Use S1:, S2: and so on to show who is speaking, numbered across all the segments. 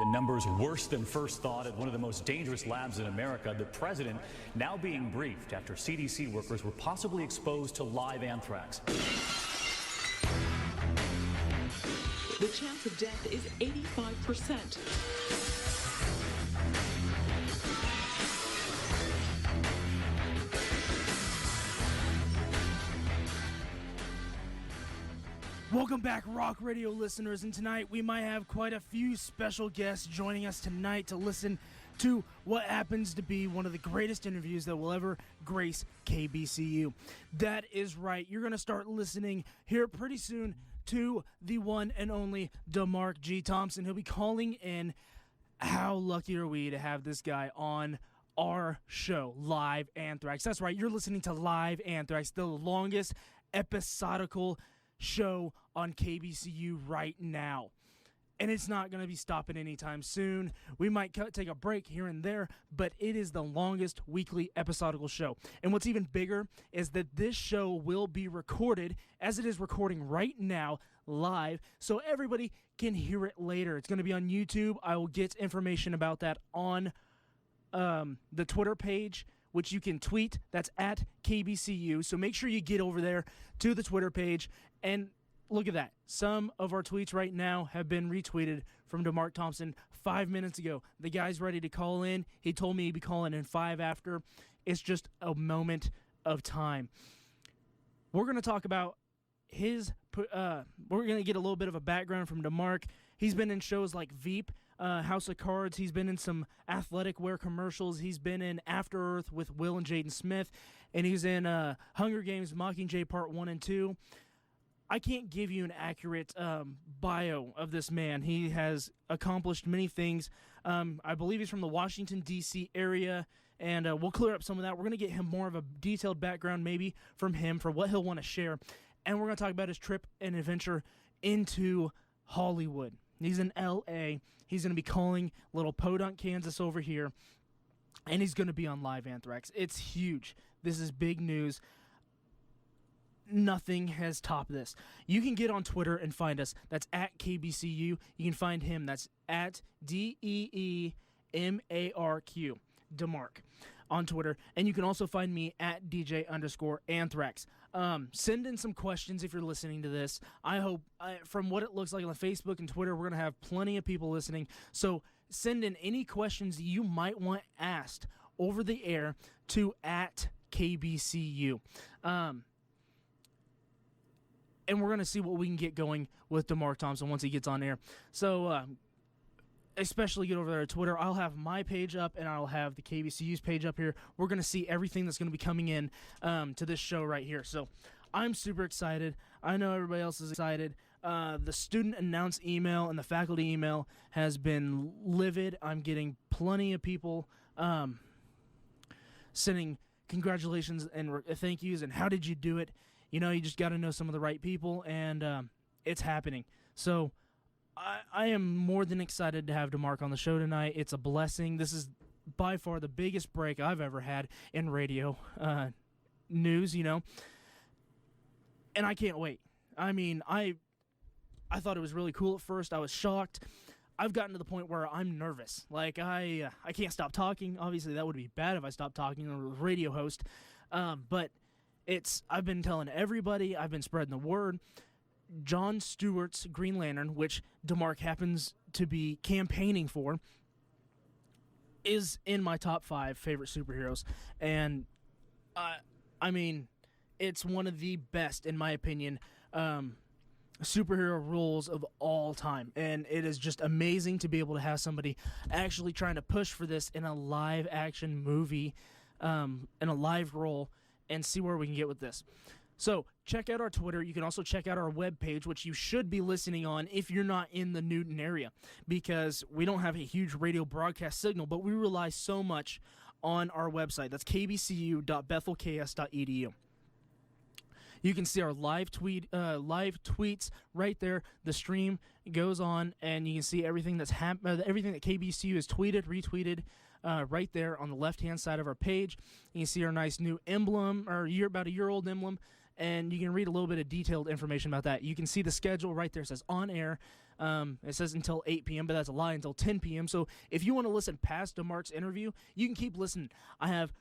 S1: The numbers worse than first thought at one of the most dangerous labs in America. The president now being briefed after CDC workers were possibly exposed to live anthrax.
S2: The chance of death is 85%.
S3: Welcome back, Rock Radio listeners, and tonight we might have quite a few special guests joining us tonight to listen to what happens to be one of the greatest interviews that will ever grace KBCU. That is right. You're going to start listening here pretty soon to the one and only DeMark G. Thompson. He'll be calling in. How lucky are we to have this guy on our show, LiveAnthrax. That's right. You're listening to LiveAnthrax, the longest episodical show on KBCU right now, and it's not going to be stopping anytime soon. We might take a break here and there, but it is the longest weekly episodical show. And what's even bigger is that this show will be recorded, as it is recording right now, live, so everybody can hear it later. It's going to be on YouTube. I will get information about that on the Twitter page, which you can tweet. That's at KBCU. So make sure you get over there to the Twitter page. And look at that. Some of our tweets right now have been retweeted from DeMark Thompson 5 minutes ago. The guy's ready to call in. He told me he'd be calling in 5 after. It's just a moment of time. We're going to talk about we're going to get a little bit of a background from DeMark. He's been in shows like Veep, House of Cards. He's been in some athletic wear commercials. He's been in After Earth with Will and Jaden Smith. And he's in Hunger Games, Mockingjay Part 1 and 2. I can't give you an accurate bio of this man. He has accomplished many things. I believe he's from the Washington, D.C. area, and we'll clear up some of that. We're going to get him more of a detailed background maybe from him for what he'll want to share. And we're going to talk about his trip and adventure into Hollywood. He's in L.A. He's going to be calling little Podunk, Kansas over here, and he's going to be on LiveAnthrax. It's huge. This is big news. Nothing has topped this. You can get on Twitter and find us. That's at KBCU. You can find him. That's at DeeMarq, DeMark, on Twitter. And you can also find me at DJ_Anthrax. Send in some questions if you're listening to this. I hope, from what it looks like on Facebook and Twitter, we're going to have plenty of people listening. So send in any questions you might want asked over the air to at KBCU. And we're going to see what we can get going with DeMark Thompson once he gets on air. So, especially get over there to Twitter. I'll have my page up, and I'll have the KBCU's page up here. We're going to see everything that's going to be coming in to this show right here. So, I'm super excited. I know everybody else is excited. The student announce email and the faculty email has been livid. I'm getting plenty of people sending congratulations and thank yous and how did you do it. You know, you just got to know some of the right people, and it's happening. So I am more than excited to have DeMark on the show tonight. It's a blessing. This is by far the biggest break I've ever had in radio news, you know. And I can't wait. I mean, I thought it was really cool at first. I was shocked. I've gotten to the point where I'm nervous. Like, I can't stop talking. Obviously, that would be bad if I stopped talking. I'm a radio host. But I've been telling everybody, I've been spreading the word. Jon Stewart's Green Lantern, which DeMark happens to be campaigning for, is in my top 5 favorite superheroes. And, I mean, it's one of the best, in my opinion, superhero roles of all time. And it is just amazing to be able to have somebody actually trying to push for this in a live action movie, in a live role, and see where we can get with this. So check out our Twitter. You can also check out our webpage, which you should be listening on if you're not in the Newton area, because we don't have a huge radio broadcast signal, but we rely so much on our website. That's kbcu.bethelks.edu. You can see our live tweets right there. The stream goes on, and you can see everything that's everything that KBCU has tweeted, retweeted, right there on the left-hand side of our page. You can see our nice new emblem, our about a year-old emblem, and you can read a little bit of detailed information about that. You can see the schedule right there. It says on air. It says until 8 p.m., but that's a lie, until 10 p.m. So if you want to listen past DeMark's interview, you can keep listening. I have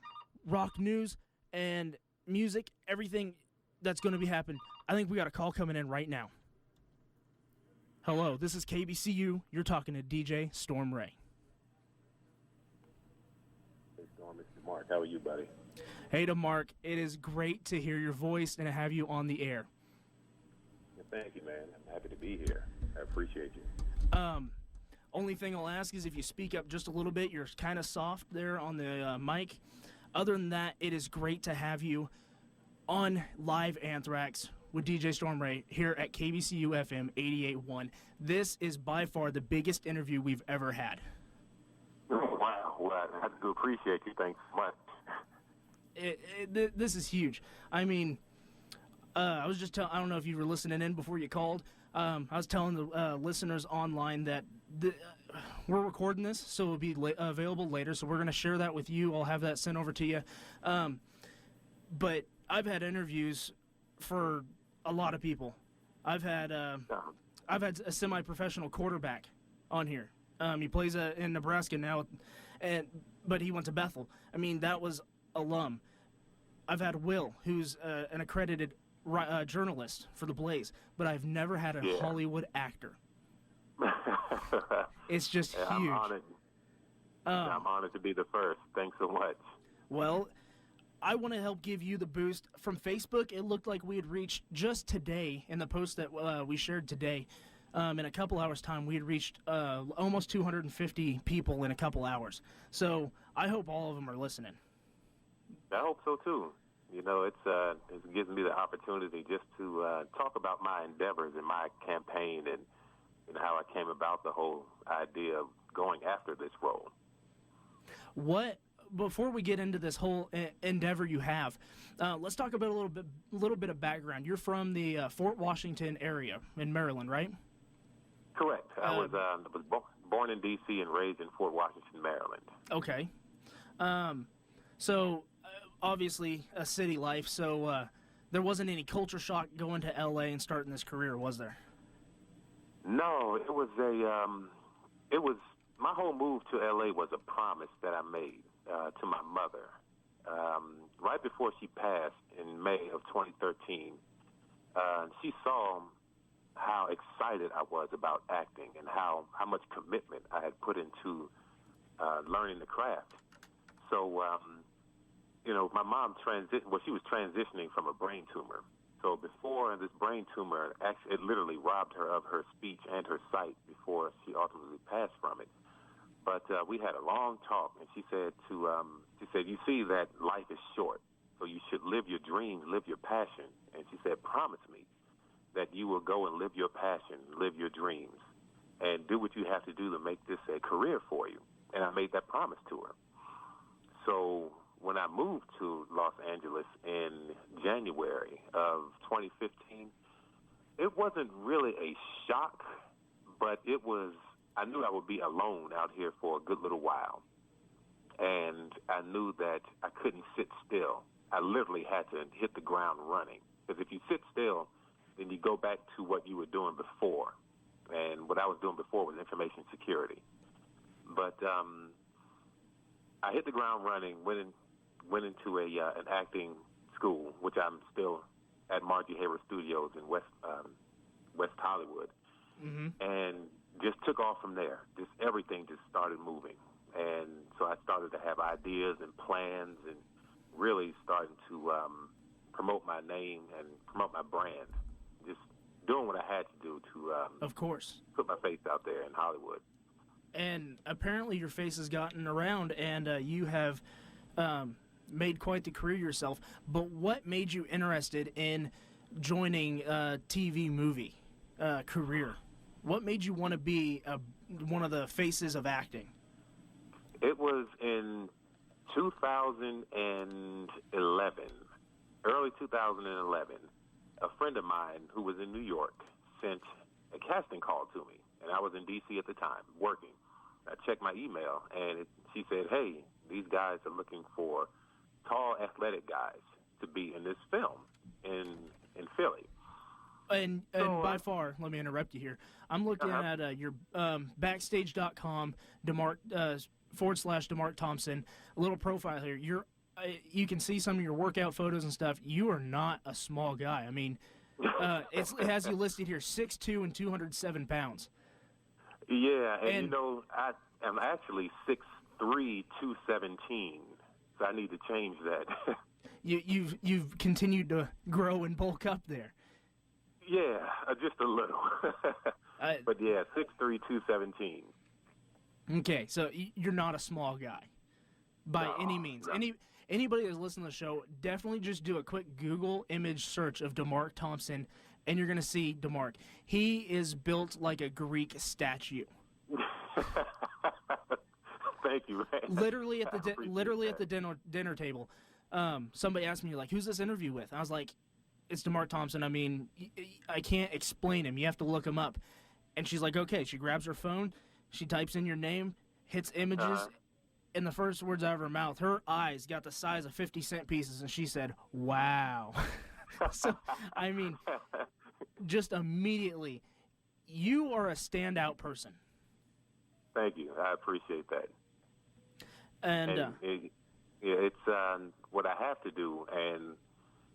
S3: rock news and music, everything that's going to be happening. I think we got a call coming in right now. Hello, this is KBCU. You're talking to DJ Storm Ray.
S4: Hey, Storm, it's DeMark. How are you, buddy?
S3: Hey, DeMark. It is great to hear your voice and to have you on the air.
S4: Yeah, thank you, man. I'm happy to be here. I appreciate you.
S3: Only thing I'll ask is if you speak up just a little bit. You're kind of soft there on the mic. Other than that, it is great to have you on LiveAnthrax with DJ Storm Ray here at KBCU FM 88.1. This is by far the biggest interview we've ever had.
S4: Oh, wow. Well, I do appreciate you. Thanks so much.
S3: This is huge. I mean, I was just I don't know if you were listening in before you called. I was telling the listeners online that we're recording this, so it'll be available later. So we're going to share that with you. I'll have that sent over to you. But I've had interviews for a lot of people. I've had a semi-professional quarterback on here. He plays in Nebraska now, but he went to Bethel. I mean, that was alum. I've had Will, who's an accredited journalist for the Blaze, but I've never had a Hollywood actor. It's just huge.
S4: I'm honored. I'm honored to be the first. Thanks so much.
S3: Well, I want to help give you the boost. From Facebook, it looked like we had reached just today, in the post that we shared today, in a couple hours' time, we had reached almost 250 people in a couple hours. So I hope all of them are listening.
S4: I hope so, too. You know, it gives me the opportunity just to talk about my endeavors and my campaign and how I came about the whole idea of going after this role.
S3: Before we get into this whole endeavor you have, let's talk about a little bit of background. You're from the Fort Washington area in Maryland, right?
S4: Correct. I was born in D.C. and raised in Fort Washington, Maryland.
S3: Okay. So obviously a city life. So there wasn't any culture shock going to L.A. and starting this career, was there?
S4: No, it was my whole move to L.A. was a promise that I made to my mother. Right before she passed in May of 2013, she saw how excited I was about acting and how much commitment I had put into learning the craft. So, my mom she was transitioning from a brain tumor. So before this brain tumor, it literally robbed her of her speech and her sight before she ultimately passed from it. But we had a long talk, and she said, you see that life is short, so you should live your dreams, live your passion. And she said, promise me that you will go and live your passion, live your dreams, and do what you have to do to make this a career for you. And I made that promise to her. So when I moved to Los Angeles in January of 2015, it wasn't really a shock, but I knew I would be alone out here for a good little while. And I knew that I couldn't sit still. I literally had to hit the ground running. Because if you sit still, then you go back to what you were doing before. And what I was doing before was information security. But I hit the ground running, went into an acting school, which I'm still at Margie Hayward Studios in West Hollywood, and just took off from there. Just everything just started moving, and so I started to have ideas and plans, and really starting to promote my name and promote my brand. Just doing what I had to do to,
S3: of course,
S4: put my face out there in Hollywood.
S3: And apparently your face has gotten around, and you have made quite the career yourself. But what made you interested in joining a TV movie career? What made you want to be one of the faces of acting?
S4: It was in 2011, early 2011. A friend of mine who was in New York sent a casting call to me, and I was in D.C. at the time working. I checked my email, and she said, hey, these guys are looking for tall, athletic guys to be in this film. in Philly.
S3: And by far, let me interrupt you here. I'm looking at your backstage.com, DeMark / DeMark Thompson, a little profile here. You can see some of your workout photos and stuff. You are not a small guy. I mean, it has you listed here 6'2" and 207 pounds.
S4: Yeah, and you know, I am actually 6'3", 217, so I need to change that.
S3: You've continued to grow and bulk up there.
S4: Yeah, just a little. But yeah, 6'3", 217.
S3: Okay, so you're not a small guy by any means.
S4: No.
S3: Anybody that's listening to the show, definitely just do a quick Google image search of DeMark Thompson, and you're going to see DeMark. He is built like a Greek statue.
S4: Thank you, man.
S3: Literally at the dinner table, somebody asked me, like, who's this interview with? I was like, it's DeMark Thompson. I mean, I can't explain him. You have to look him up. And she's like, okay. She grabs her phone. She types in your name, hits images, and the first words out of her mouth, her eyes got the size of 50-cent pieces, and she said, wow. So, I mean, just immediately, you are a standout person.
S4: Thank you. I appreciate that.
S3: And
S4: it's what I have to do, and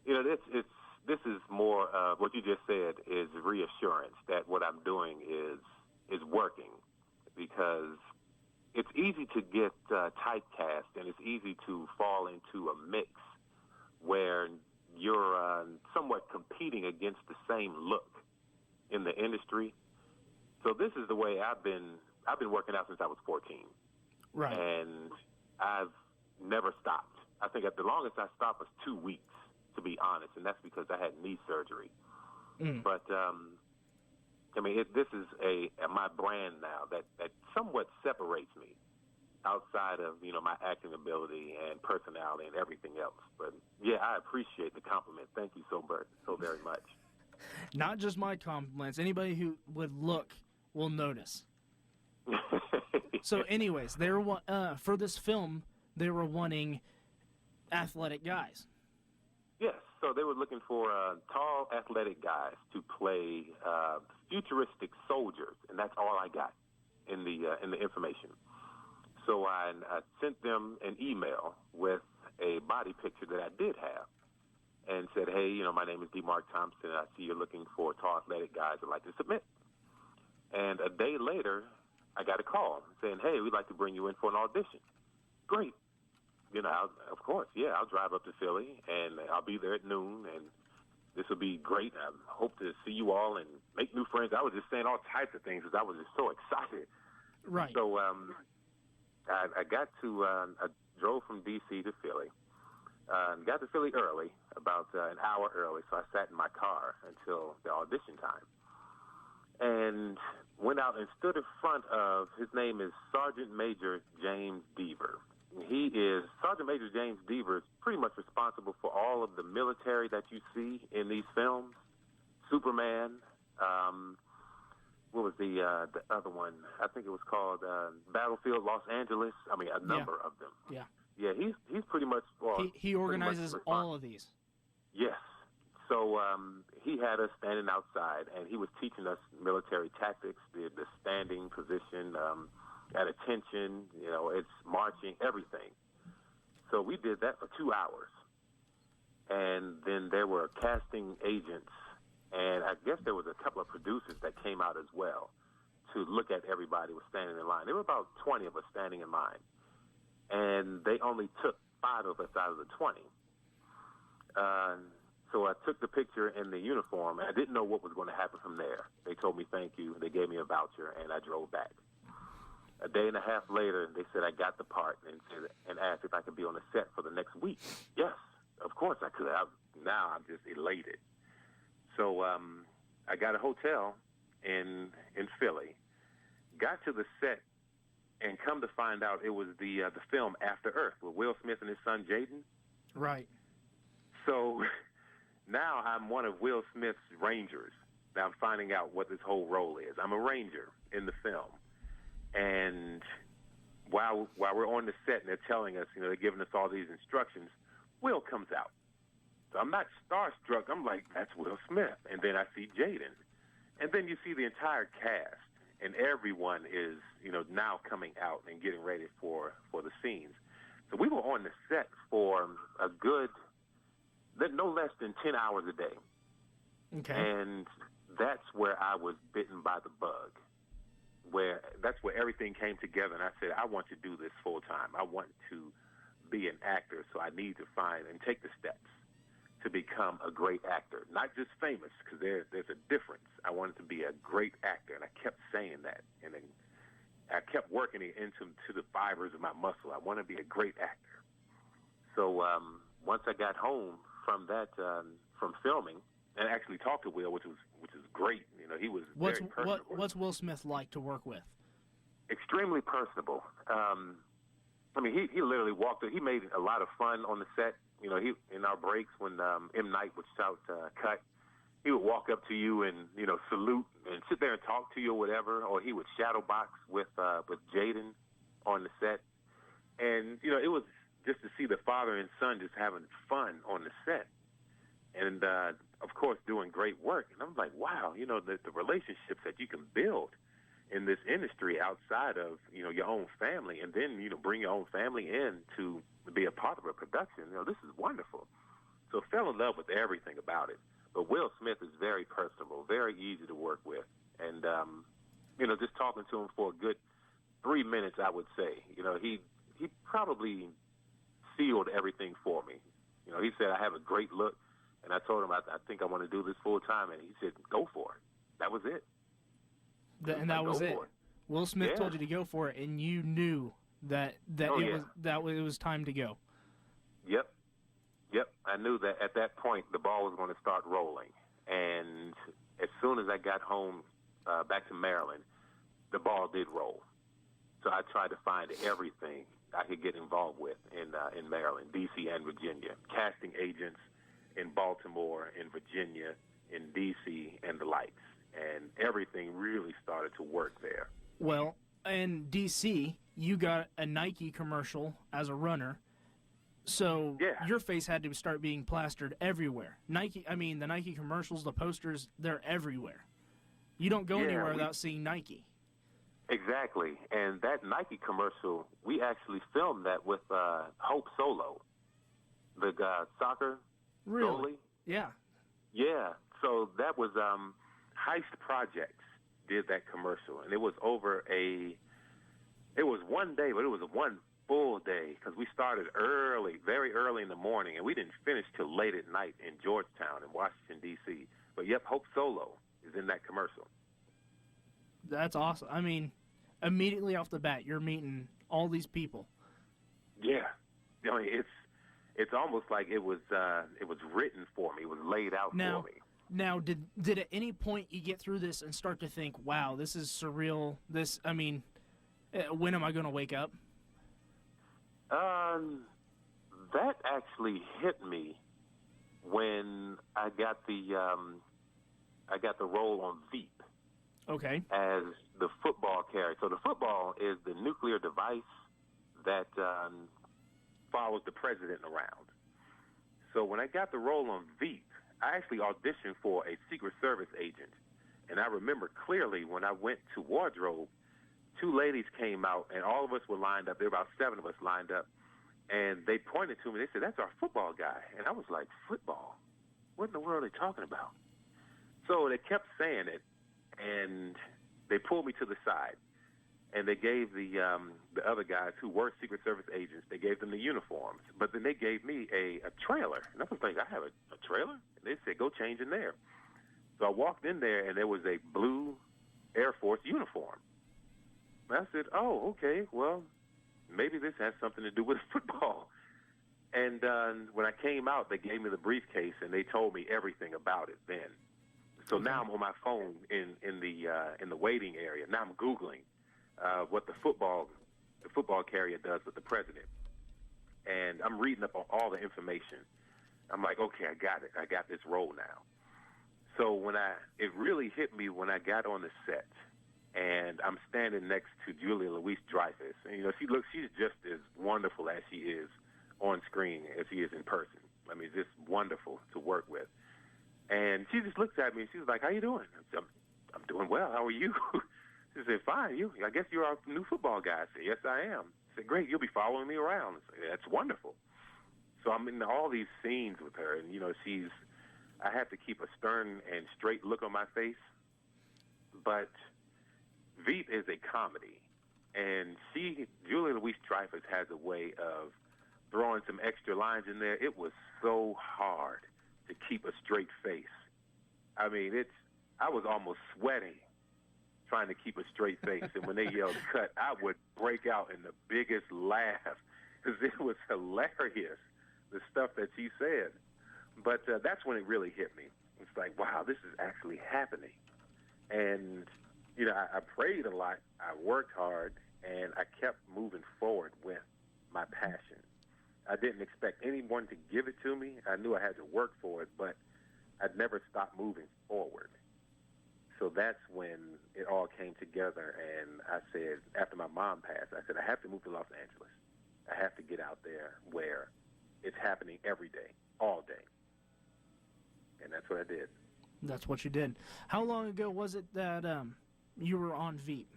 S4: you know, this is more what you just said is reassurance that what I'm doing is working, because it's easy to get typecast, and it's easy to fall into a mix where you're somewhat competing against the same look in the industry. So this is the way I've been working out since I was 14.
S3: right.
S4: And I've never stopped. I think the longest I stopped was 2 weeks, to be honest, and that's because I had knee surgery. But I mean, this is my brand now that somewhat separates me outside of, you know, my acting ability and personality and everything else. But yeah, I appreciate the compliment. Thank you so very much.
S3: Not just my compliments. Anybody who would look will notice. So, anyways, they were for this film, they were wanting athletic guys.
S4: Yes, so they were looking for tall, athletic guys to play futuristic soldiers, and that's all I got in the information. So I sent them an email with a body picture that I did have, and said, "Hey, you know, my name is DeMark Thompson. I see you're looking for tall, athletic guys I'd like to submit." And a day later, I got a call saying, "Hey, we'd like to bring you in for an audition." Great. You know, of course, yeah, I'll drive up to Philly, and I'll be there at noon, and this will be great. I hope to see you all and make new friends. I was just saying all types of things because I was just so excited.
S3: Right.
S4: So I got to, I drove from D.C. to Philly, got to Philly early, about an hour early, so I sat in my car until the audition time. And went out and stood in front of, his name is Sergeant Major James Deaver. Sergeant Major James Deaver is pretty much responsible for all of the military that you see in these films. Superman, what was the other one? I think it was called Battlefield Los Angeles. I mean, a number of them.
S3: Yeah.
S4: Yeah, he's pretty much... Well,
S3: he organizes all of these.
S4: Yes. So he had us standing outside, and he was teaching us military tactics, the standing position, at attention, you know, it's marching, everything. So we did that for 2 hours. And then there were casting agents, and I guess there was a couple of producers that came out as well to look at everybody who was standing in line. There were about 20 of us standing in line, and they only took 5 of us out of the 20. So I took the picture in the uniform, and I didn't know what was going to happen from there. They told me thank you. They gave me a voucher, and I drove back. A day and a half later, they said I got the part and asked if I could be on the set for the next week. Yes, of course I could. Now I'm just elated. So I got a hotel in Philly, got to the set, and come to find out it was the film After Earth with Will Smith and his son Jaden.
S3: Right.
S4: So now I'm one of Will Smith's Rangers. Now I'm finding out what this whole role is. I'm a Ranger in the film. And while we're on the set and they're telling us, you know, they're giving us all these instructions, Will comes out. So I'm not starstruck. I'm like, that's Will Smith. And then I see Jaden. And then you see the entire cast, and everyone is, now coming out and getting ready for the scenes. So we were on the set for a good, no less than 10 hours a day.
S3: Okay.
S4: And that's where I was bitten by the bug. That's where everything came together, and I said, I want to do this full time. I want to be an actor, so I need to find and take the steps to become a great actor, not just famous, because there's a difference. I wanted to be a great actor, and I kept saying that, and then I kept working it into the fibers of my muscle. I want to be a great actor. So once I got home from that, from filming, and actually talked to Will, which is great. He was very personable.
S3: What's Will Smith like to work with?
S4: Extremely personable. He literally walked. He made a lot of fun on the set. He in our breaks when M. Night would shout cut, he would walk up to you and salute and sit there and talk to you or whatever. Or he would shadow box with Jaden on the set, and it was just to see the father and son just having fun on the set, and of course doing great work. And I'm like, wow, the relationships that you can build in this industry outside of your own family, and then bring your own family in to be a part of a production. This is wonderful. So fell in love with everything about it. But Will Smith is very personable, very easy to work with, and just talking to him for a good 3 minutes, I would say. He probably sealed everything for me. He said I have a great look, and I told him I think I want to do this full time, and he said go for it. That was it.
S3: And that was it. Will Smith told you to go for it, and you knew that it was time to go. Yep.
S4: I knew that at that point the ball was going to start rolling, and as soon as I got home back to Maryland, the ball did roll. So I tried to find everything I could get involved with in Maryland, D.C., and Virginia, casting agents in Baltimore, in Virginia, in D.C., and the likes. And everything really started to work there.
S3: Well, in D.C., you got a Nike commercial as a runner, so your face had to start being plastered everywhere. The Nike commercials, the posters, they're everywhere. You don't go anywhere without seeing Nike.
S4: Exactly. And that Nike commercial, we actually filmed that with Hope Solo, the soccer goalie.
S3: Yeah.
S4: Yeah. So that was Heist Projects did that commercial, and it was it was one day, but it was one full day because we started early, very early in the morning, and we didn't finish till late at night in Georgetown in Washington, D.C. But, Hope Solo is in that commercial.
S3: That's awesome. Immediately off the bat, you're meeting all these people.
S4: Yeah. It's almost like it was written for me. It was laid out for me.
S3: Now, did at any point you get through this and start to think, wow, this is surreal? When am I going to wake up?
S4: That actually hit me when I got the role on Veep.
S3: Okay.
S4: As the football carrier. So the football is the nuclear device that follows the president around. So when I got the role on Veep, I actually auditioned for a Secret Service agent. And I remember clearly when I went to wardrobe, 2 ladies came out, and all of us were lined up. There were about 7 of us lined up. And they pointed to me. They said, that's our football guy. And I was like, football? What in the world are they talking about? So they kept saying it, and they pulled me to the side. And they gave the other guys who were Secret Service agents, they gave them the uniforms. But then they gave me a trailer. And I was like, I have a trailer? And they said, go change in there. So I walked in there, and there was a blue Air Force uniform. And I said, oh, okay, well, maybe this has something to do with football. And when I came out, they gave me the briefcase, and they told me everything about it then. So now I'm on my phone in the waiting area. Now I'm Googling what the football carrier does with the president. And I'm reading up on all the information. I'm like, okay, I got it. I got this role now. So it really hit me when I got on the set, and I'm standing next to Julia Louis-Dreyfus. And, she's just as wonderful as she is on screen as she is in person. I mean, just wonderful to work with. And she just looks at me and she's like, "How you doing?" I'm doing well. How are you? She said, "Fine. You? I guess you're our new football guy." I said, "Yes, I am." I said, "Great. You'll be following me around." I said, "That's wonderful." So I'm in all these scenes with her, and I have to keep a stern and straight look on my face. But Veep is a comedy, and Julia Louis-Dreyfus has a way of throwing some extra lines in there. It was so hard to keep a straight face. I mean, I was almost sweating trying to keep a straight face. And when they yelled cut, I would break out in the biggest laugh because it was hilarious, the stuff that she said. But that's when it really hit me. It's like, wow, this is actually happening. And, I prayed a lot. I worked hard, and I kept moving forward with my passion. I didn't expect anyone to give it to me. I knew I had to work for it, but I'd never stopped moving forward. So that's when it all came together, and I said, after my mom passed, I said, I have to move to Los Angeles. I have to get out there where it's happening every day, all day. And that's what I did.
S3: That's what you did. How long ago was it that you were on Veep?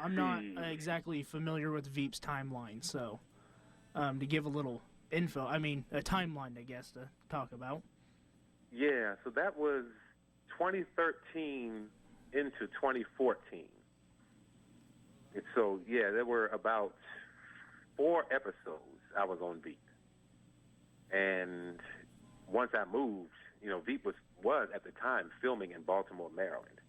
S3: I'm not exactly familiar with Veep's timeline, so to give a little info, I mean, a timeline, I guess, to talk about.
S4: Yeah, so that was 2013 into 2014. And so, yeah, there were about 4 episodes I was on Veep. And once I moved, Veep was at the time filming in Baltimore, Maryland.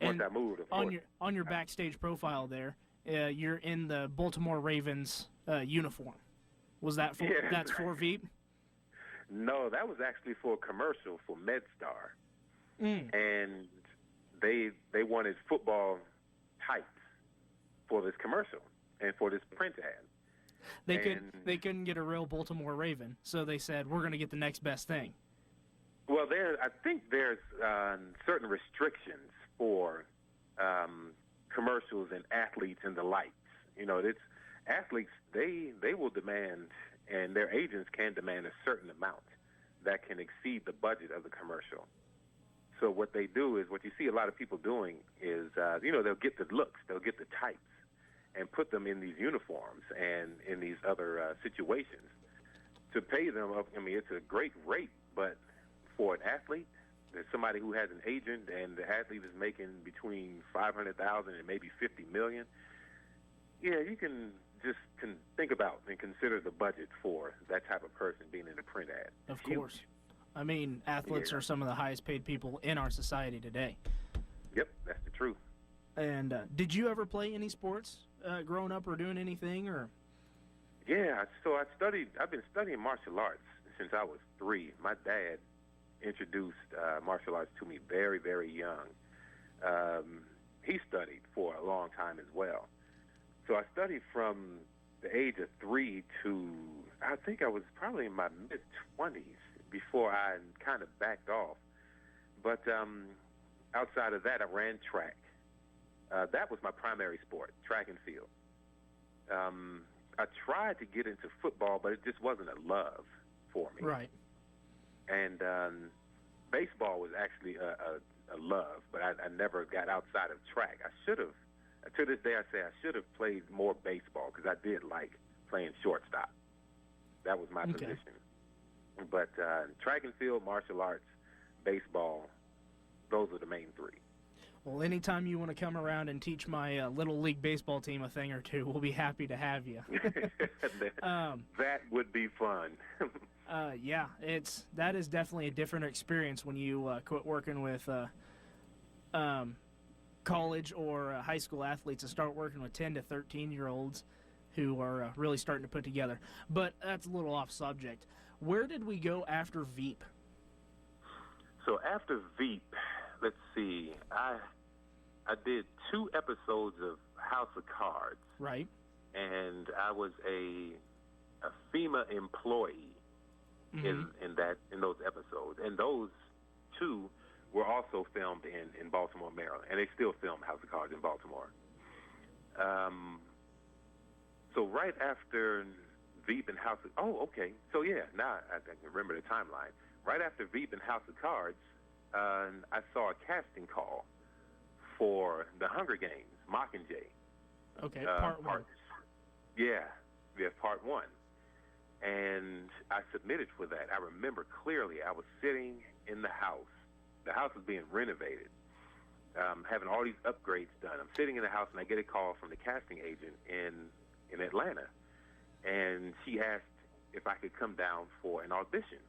S4: Once I moved, of course.
S3: On your backstage profile there, you're in the Baltimore Ravens uniform. Was that for, that's for Veep?
S4: No, that was actually for a commercial for MedStar. And they wanted football tights for this commercial and for this print ad.
S3: They couldn't get a real Baltimore Raven, so they said, we're going to get the next best thing.
S4: Well, I think there's certain restrictions for commercials and athletes and the likes. Athletes, they will demand, and their agents can demand a certain amount that can exceed the budget of the commercial. So what they do is, what you see a lot of people doing is, they'll get the looks, they'll get the types, and put them in these uniforms and in these other situations to pay them. I mean, it's a great rate, but for an athlete, there's somebody who has an agent, and the athlete is making between $500,000 and maybe $50 million. Yeah, you can think about and consider the budget for that type of person being in a print ad.
S3: Of course. I mean, athletes are some of the highest paid people in our society today.
S4: Yep, that's the truth.
S3: And did you ever play any sports growing up or doing anything? Or?
S4: Yeah, so I've been studying martial arts since I was 3. My dad introduced martial arts to me very, very young. He studied for a long time as well. So I studied from the age of 3 to, I think I was probably in my mid-20s before I kind of backed off. But outside of that, I ran track. That was my primary sport, track and field. I tried to get into football, but it just wasn't a love for me.
S3: Right.
S4: And baseball was actually a love, but I never got outside of track. I should have. To this day, I say I should have played more baseball because I did like playing shortstop. That was my position. But track and field, martial arts, baseball, those are the main 3.
S3: Well, anytime you want to come around and teach my Little League baseball team a thing or two, we'll be happy to have you.
S4: That would be fun.
S3: Yeah, that is definitely a different experience when you quit working with college or high school athletes and start working with 10 to 13-year-olds who are really starting to put together. But that's a little off subject. Where did we go after Veep?
S4: So after Veep, let's see, I did 2 episodes of House of Cards.
S3: Right.
S4: And I was a FEMA employee in those episodes. And those 2 were also filmed in Baltimore, Maryland, and they still film House of Cards in Baltimore. So right after Veep and House of... Oh, okay. So, yeah, now I can remember the timeline. Right after Veep and House of Cards, I saw a casting call for The Hunger Games, Mockingjay.
S3: Okay, part one.
S4: Yeah, part one. And I submitted for that. I remember clearly I was sitting in the house. The house was being renovated, having all these upgrades done. I'm sitting in the house, and I get a call from the casting agent in Atlanta. And she asked if I could come down for an audition.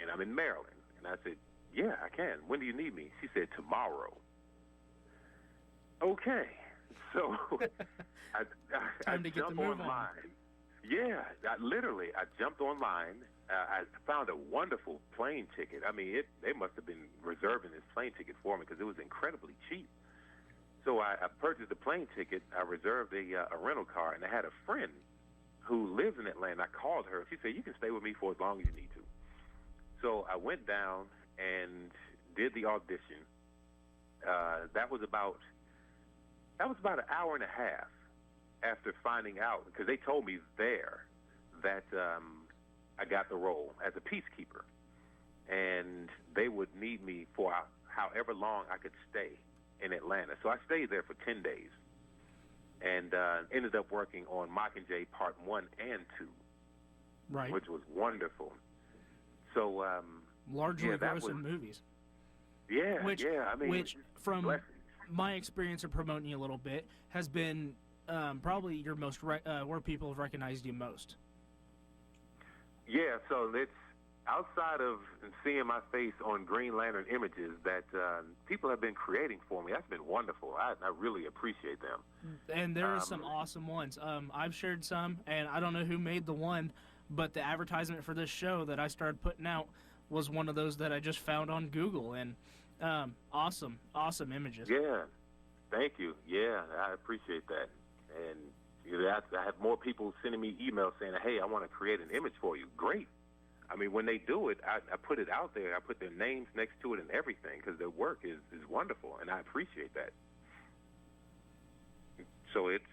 S4: And I'm in Maryland. And I said, yeah, I can. When do you need me? She said, tomorrow. Okay. So I jumped online. Yeah, I jumped online. I found a wonderful plane ticket. I mean, they must have been reserving this plane ticket for me because it was incredibly cheap. So I purchased a plane ticket. I reserved a rental car, and I had a friend who lives in Atlanta. I called her. She said, you can stay with me for as long as you need to. So I went down and did the audition. That was about an hour and a half after finding out, because they told me there that I got the role as a peacekeeper, and they would need me for however long I could stay in Atlanta. So I stayed there for 10 days and ended up working on Mockingjay Part 1 and 2,
S3: right,
S4: which was wonderful. So
S3: largely grossing movies.
S4: Yeah,
S3: which from
S4: blessings.
S3: My experience of promoting you a little bit has been probably your most where people have recognized you most.
S4: Yeah, so it's outside of seeing my face on Green Lantern images that people have been creating for me. That's been wonderful. I really appreciate them.
S3: And there are some awesome ones. I've shared some, and I don't know who made the one, but the advertisement for this show that I started putting out was one of those that I just found on Google, and awesome images.
S4: Yeah, thank you. Yeah, I appreciate that. And I have more people sending me emails saying, hey, I want to create an image for you. Great. I mean, when they do it, I put it out there. I put their names next to it and everything because their work is wonderful, and I appreciate that. So it's,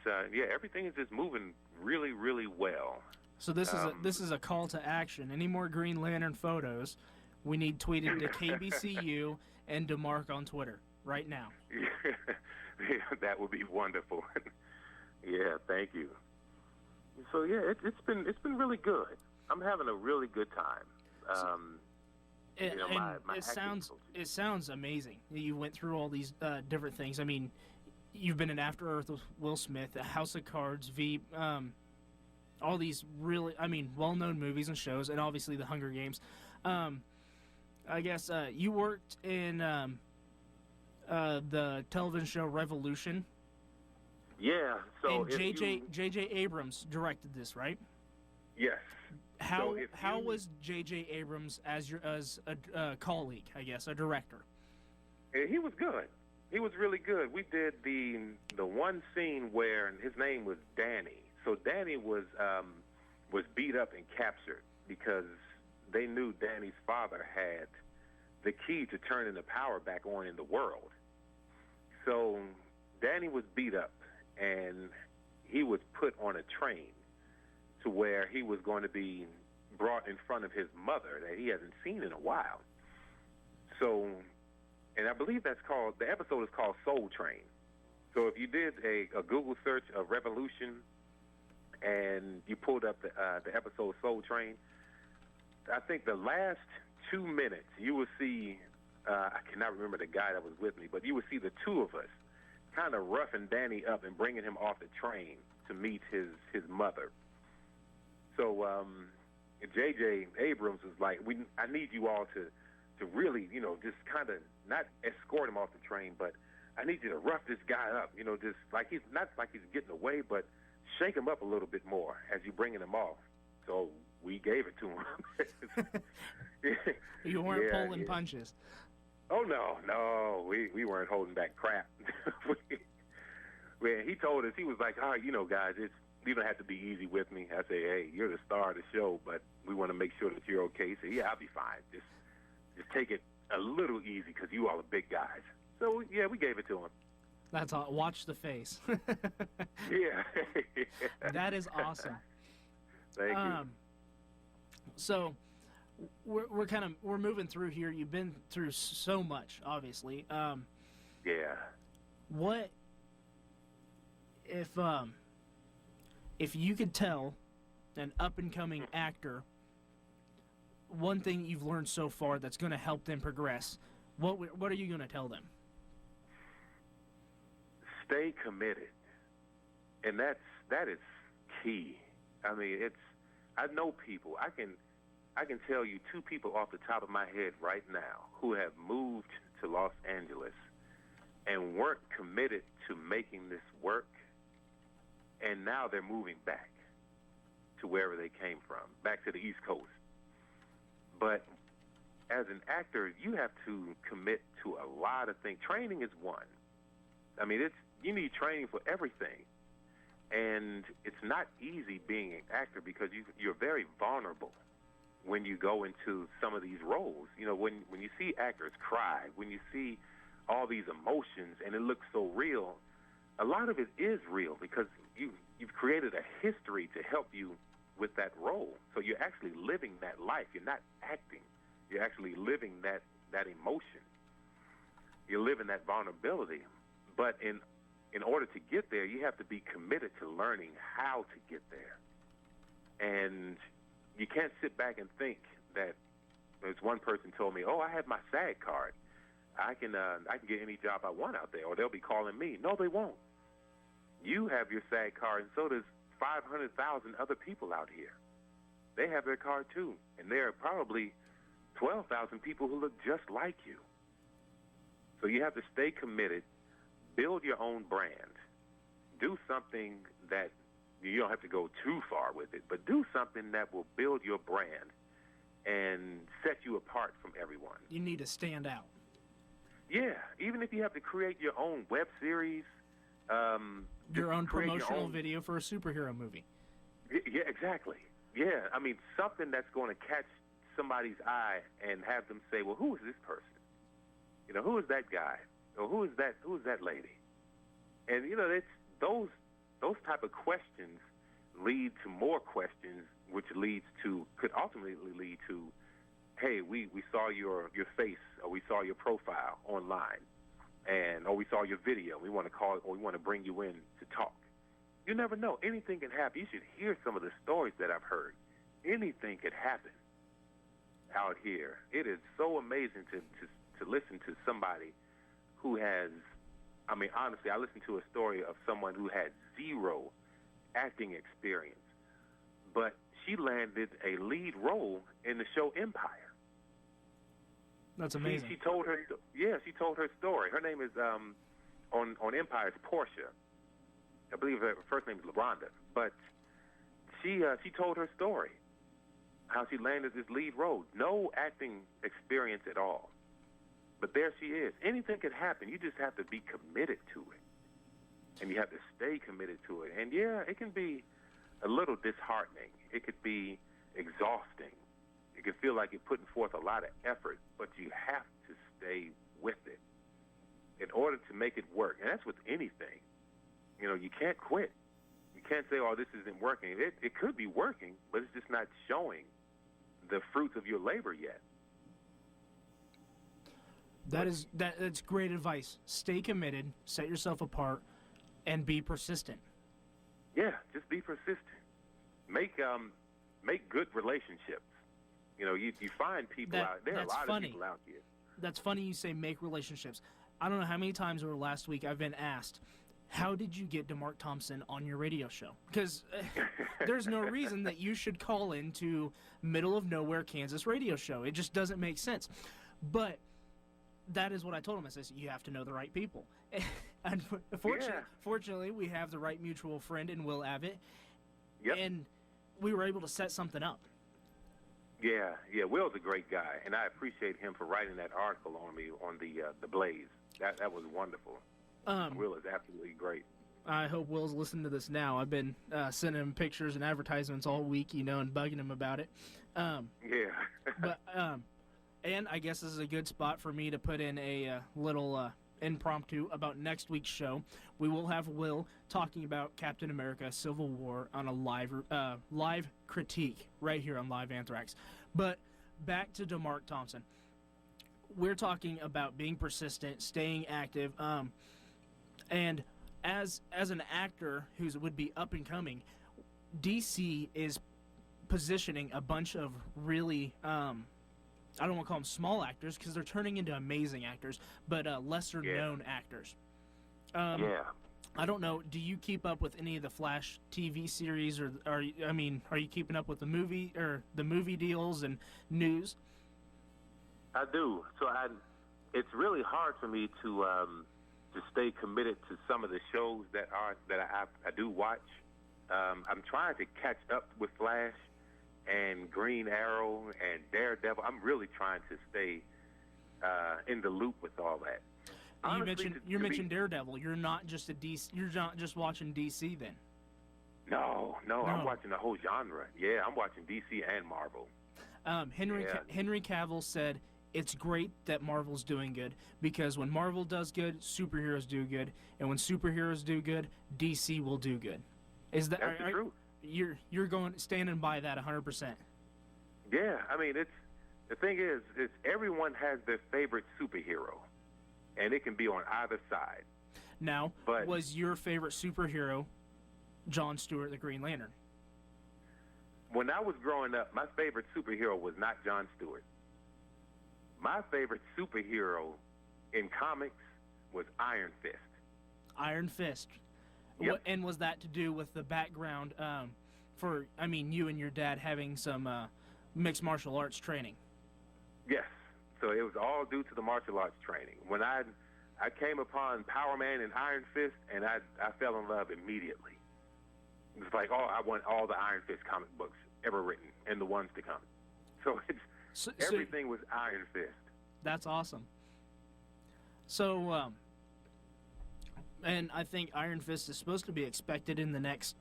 S4: everything is just moving really, really well.
S3: So this is a call to action. Any more Green Lantern photos, we need tweeted to KBCU and DeMark on Twitter right now.
S4: Yeah, that would be wonderful. Yeah, thank you. So yeah, it's been really good. I'm having a really good time.
S3: It sounds amazing. You went through all these different things. I mean, you've been in After Earth with Will Smith, House of Cards, Veep, all these really, well-known movies and shows, and obviously the Hunger Games. I guess you worked in the television show Revolution.
S4: Yeah. So
S3: and J.J. Abrams directed this, right?
S4: Yes.
S3: How was J.J. Abrams as a colleague, I guess, a director?
S4: He was good. He was really good. We did the one scene where his name was Danny. So Danny was beat up and captured because they knew Danny's father had the key to turning the power back on in the world. So Danny was beat up, and he was put on a train to where he was going to be brought in front of his mother that he hasn't seen in a while. So, and I believe the episode is called Soul Train. So if you did a Google search of Revolution and you pulled up the episode Soul Train, I think the last 2 minutes you will see, I cannot remember the guy that was with me, but you will see the two of us kind of roughing Danny up and bringing him off the train to meet his mother. So J.J. Abrams was like, I need you all to really, just kind of not escort him off the train, but I need you to rough this guy up, just like he's not like he's getting away, but shake him up a little bit more as you're bringing him off. So we gave it to him.
S3: You weren't pulling punches.
S4: Oh, no, we weren't holding back crap. When he told us, he was like, all right, guys, you don't have to be easy with me. I say, hey, you're the star of the show, but we want to make sure that you're okay. So, yeah, I'll be fine. Just take it a little easy because you all are big guys. So, yeah, we gave it to him.
S3: That's all. Watch the face.
S4: Yeah.
S3: That is awesome.
S4: Thank you.
S3: So we're moving through here. You've been through so much, obviously.
S4: Yeah.
S3: What if you could tell an up-and-coming actor one thing you've learned so far that's going to help them progress, what are you going to tell them?
S4: Stay committed, and that is key. I mean, I know people. I can tell you 2 people off the top of my head right now who have moved to Los Angeles and weren't committed to making this work, and now they're moving back to wherever they came from, back to the East Coast. But as an actor, you have to commit to a lot of things. Training is one. I mean, you need training for everything. And it's not easy being an actor because you're very vulnerable when you go into some of these roles. You know, when you see actors cry, when you see all these emotions and it looks so real, a lot of it is real because you've created a history to help you with that role. So you're actually living that life. You're not acting. You're actually living that emotion. You're living that vulnerability. But in order to get there, you have to be committed to learning how to get there. And you can't sit back and think that, as one person told me, I have my SAG card. I can get any job I want out there, or they'll be calling me. No, they won't. You have your SAG card, and so does 500,000 other people out here. They have their card too, and there are probably 12,000 people who look just like you. So you have to stay committed, build your own brand, do something that you don't have to go too far with it, but do something that will build your brand and set you apart from everyone.
S3: You need to stand out.
S4: Yeah, even if you have to create your own web series,
S3: your own promotional video for a superhero movie.
S4: Yeah, exactly. Yeah, I mean, something that's going to catch somebody's eye and have them say, well, who is this person? You know, who is that guy? Or who is that lady? And, you know, it's those type of questions lead to more questions, which could ultimately lead to, hey, we saw your face, or we saw your profile online, or we saw your video. We want to call, or we want to bring you in to talk. You never know. Anything can happen. You should hear some of the stories that I've heard. Anything could happen out here. It is so amazing to listen to somebody who has, I mean, honestly, I listened to a story of someone who had 0 acting experience, but she landed a lead role in the show Empire.
S3: That's amazing.
S4: She told her story. Her name is on Empire is Portia. I believe her first name is LaRonda. But she told her story, how she landed this lead role. No acting experience at all. But there she is. Anything could happen. You just have to be committed to it. And you have to stay committed to it. And, yeah, it can be a little disheartening. It could be exhausting. It can feel like you're putting forth a lot of effort, but you have to stay with it in order to make it work. And that's with anything. You know, you can't quit. You can't say, this isn't working. It could be working, but it's just not showing the fruits of your labor yet.
S3: That's great advice. Stay committed, set yourself apart, and be persistent.
S4: Yeah, just be persistent. Make good relationships. You know, you find people out there. There are a lot of people out here.
S3: That's funny you say make relationships. I don't know how many times over last week I've been asked, how did you get DeMark Thompson on your radio show? Because there's no reason that you should call into middle of nowhere Kansas radio show. It just doesn't make sense. But that is what I told him. I said, you have to know the right people. And fortunately, we have the right mutual friend in Will Abbott.
S4: Yep.
S3: And we were able to set something up.
S4: Yeah, Will's a great guy, and I appreciate him for writing that article on me on the Blaze. That was wonderful. Will is absolutely great.
S3: I hope Will's listening to this now. I've been sending him pictures and advertisements all week, and bugging him about it.
S4: Yeah.
S3: But and I guess this is a good spot for me to put in a little impromptu about next week's show. We will have Will talking about Captain America: Civil War on a live critique right here on LiveAnthrax. But back to DeMark Thompson. We're talking about being persistent, staying active, and as an actor who would be up and coming, DC is positioning a bunch of really, I don't want to call them small actors because they're turning into amazing actors, but lesser known actors. I don't know. Do you keep up with any of the Flash TV series, or are you keeping up with the movie deals and news?
S4: I do. So it's really hard for me to stay committed to some of the shows that I do watch. I'm trying to catch up with Flash and Green Arrow and Daredevil. I'm really trying to stay in the loop with all that. Honestly,
S3: you mentioned Daredevil. You're not just You're not just watching DC then.
S4: No, I'm watching the whole genre. Yeah, I'm watching DC and Marvel.
S3: Henry Cavill said it's great that Marvel's doing good because when Marvel does good, superheroes do good, and when superheroes do good, DC will do good. Is that
S4: true?
S3: You're standing by that 100%?
S4: Yeah, I mean the thing is everyone has their favorite superhero, and it can be on either side.
S3: Now, was your favorite superhero John Stewart, the Green Lantern?
S4: When I was growing up, my favorite superhero was not John Stewart. My favorite superhero in comics was Iron Fist.
S3: Iron Fist.
S4: Yep.
S3: And was that to do with the background for, you and your dad having some mixed martial arts training?
S4: Yes. So it was all due to the martial arts training. When I came upon Power Man and Iron Fist, and I fell in love immediately. It was like, I want all the Iron Fist comic books ever written and the ones to come. So everything was Iron Fist. That's
S3: awesome. So, and I think Iron Fist is supposed to be expected in the next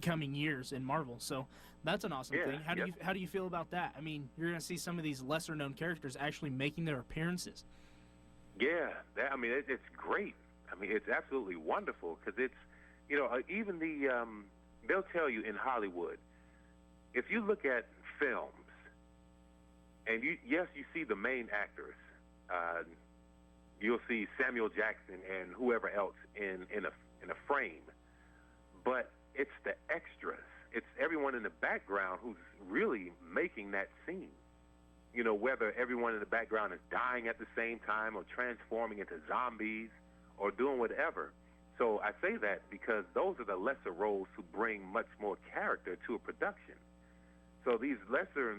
S3: coming years in Marvel. So that's an awesome thing. How do you feel about that? I mean, you're going to see some of these lesser known characters actually making their appearances.
S4: Yeah, it's great. I mean, it's absolutely wonderful because it's, even they'll tell you in Hollywood, if you look at films, and you see the main actors. You'll see Samuel Jackson and whoever else in a frame, but it's the extras. It's everyone in the background who's really making that scene. Whether everyone in the background is dying at the same time or transforming into zombies or doing whatever. So I say that because those are the lesser roles who bring much more character to a production. So these lesser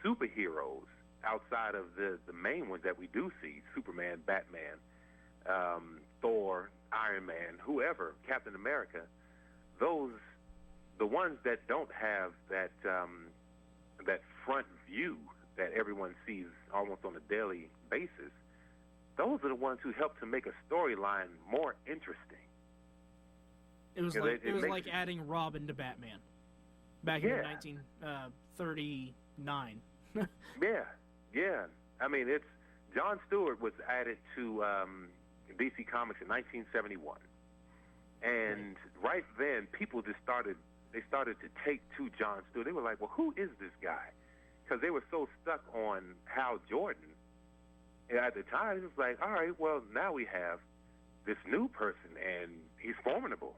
S4: superheroes outside of the main ones that we do see, Superman, Batman, Thor, Iron Man, whoever, Captain America, the ones that don't have that front view that everyone sees almost on a daily basis, those are the ones who help to make a storyline more interesting.
S3: It was like adding Robin to Batman back in 1939.
S4: Yeah. I mean, John Stewart was added to DC Comics in 1971. And right then, people started to take to John Stewart. They were like, well, who is this guy? Because they were so stuck on Hal Jordan. And at the time, it was like, all right, well, now we have this new person, and he's formidable.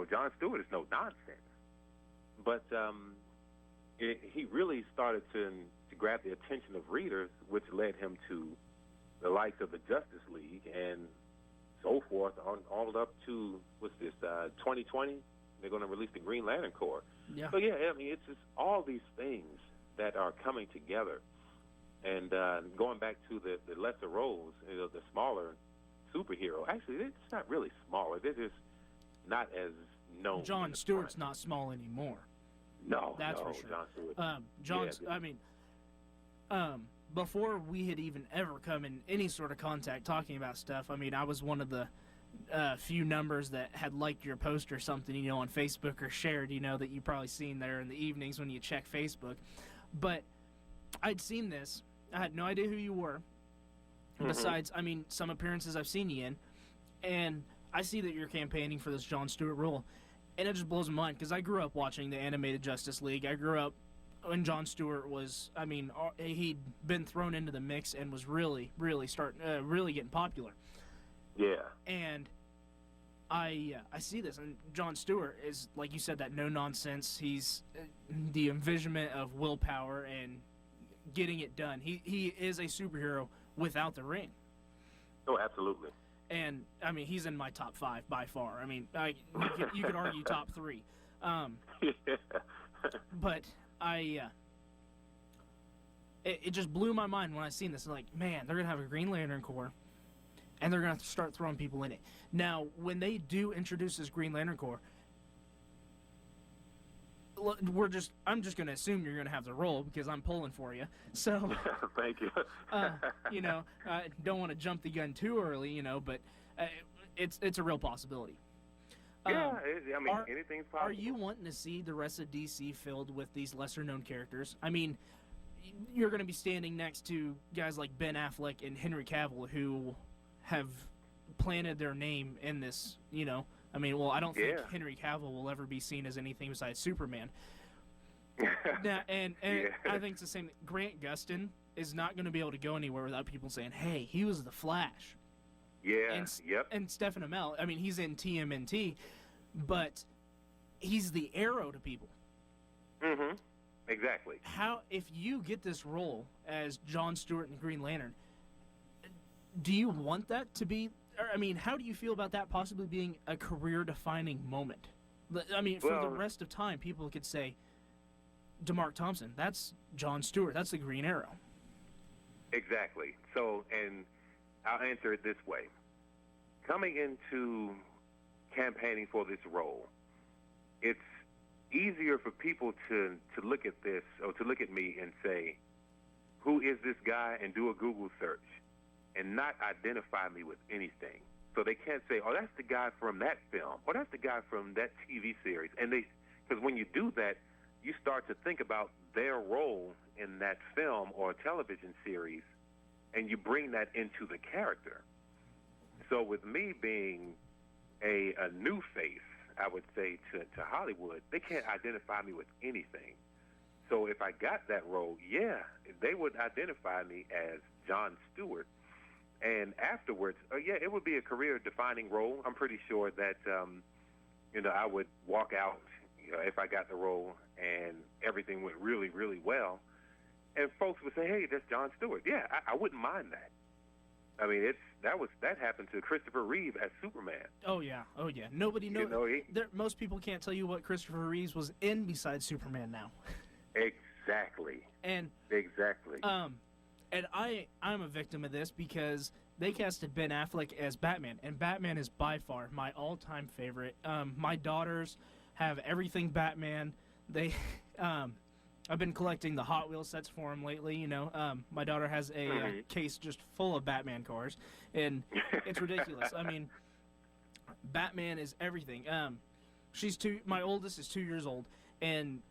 S4: John Stewart is no nonsense. But he really started to grab the attention of readers, which led him to the likes of the Justice League and so forth, all up to, 2020? They're going to release the Green Lantern Corps.
S3: Yeah.
S4: So, it's just all these things that are coming together. And going back to the lesser roles, the smaller superhero. Actually, it's not really smaller. They're just not as known.
S3: John Stewart's not small anymore.
S4: No,
S3: that's for sure.
S4: John Stewart.
S3: Before we had even ever come in any sort of contact talking about stuff, I was one of the few numbers that had liked your post or something, on Facebook or shared, that you probably seen there in the evenings when you check Facebook. But I'd seen this. I had no idea who you were. Besides, I mean, some appearances I've seen you in, and I see that you're campaigning for this Jon Stewart role, and it just blows my mind because I grew up watching the animated Justice League. I grew up when Jon Stewart was, I mean, he'd been thrown into the mix and was really getting popular.
S4: Yeah.
S3: And I see this, and Jon Stewart is, like you said, that no-nonsense. He's the envisionment of willpower and getting it done. He is a superhero without the ring.
S4: Oh, absolutely.
S3: And, I mean, he's in my top 5 by far. I mean, you could argue top 3. But it just blew my mind when I seen this. Like, man, they're going to have a Green Lantern Corps, and they're going to start throwing people in it. Now, when they do introduce this Green Lantern Corps, I'm just going to assume you're going to have the role because I'm pulling for you. So,
S4: thank you.
S3: you know, I don't want to jump the gun too early, you know, but it's a real possibility.
S4: Yeah, I mean, anything's possible.
S3: Are you wanting to see the rest of DC filled with these lesser-known characters? I mean, you're going to be standing next to guys like Ben Affleck and Henry Cavill who have planted their name in this, you know. I mean, well, I don't think Henry Cavill will ever be seen as anything besides Superman. Now, and I think it's the same. Grant Gustin is not going to be able to go anywhere without people saying, hey, he was the Flash.
S4: Yeah,
S3: And Stephen Amell, I mean, he's in TMNT, but he's the Arrow to people.
S4: Mm-hmm. Exactly.
S3: If you get this role as Jon Stewart in Green Lantern, do you want that to be, I mean, how do you feel about that possibly being a career-defining moment? I mean, for the rest of time, people could say, DeMark Thompson, that's Jon Stewart, that's the Green Arrow.
S4: Exactly. So, and I'll answer it this way. Coming into campaigning for this role, it's easier for people to look at this or to look at me and say, who is this guy, and do a Google search and not identify me with anything. So they can't say, oh, that's the guy from that film, or that's the guy from that TV series. And because when you do that, you start to think about their role in that film or television series, and you bring that into the character. So with me being a new face, I would say, to Hollywood, they can't identify me with anything. So if I got that role, yeah, they would identify me as Jon Stewart. And afterwards, yeah, it would be a career-defining role. I'm pretty sure that, I would walk out, if I got the role and everything went really, really well, and folks would say, hey, that's Jon Stewart. Yeah, I wouldn't mind that. I mean, that happened to Christopher Reeve as Superman.
S3: Oh yeah. Nobody knows. Most people can't tell you what Christopher Reeves was in besides Superman now.
S4: Exactly. Exactly.
S3: And I'm a victim of this because they casted Ben Affleck as Batman, and Batman is by far my all-time favorite. My daughters have everything Batman. I've been collecting the Hot Wheels sets for them lately. My daughter has a case just full of Batman cars, and it's ridiculous. I mean, Batman is everything. My oldest is 2 years old, and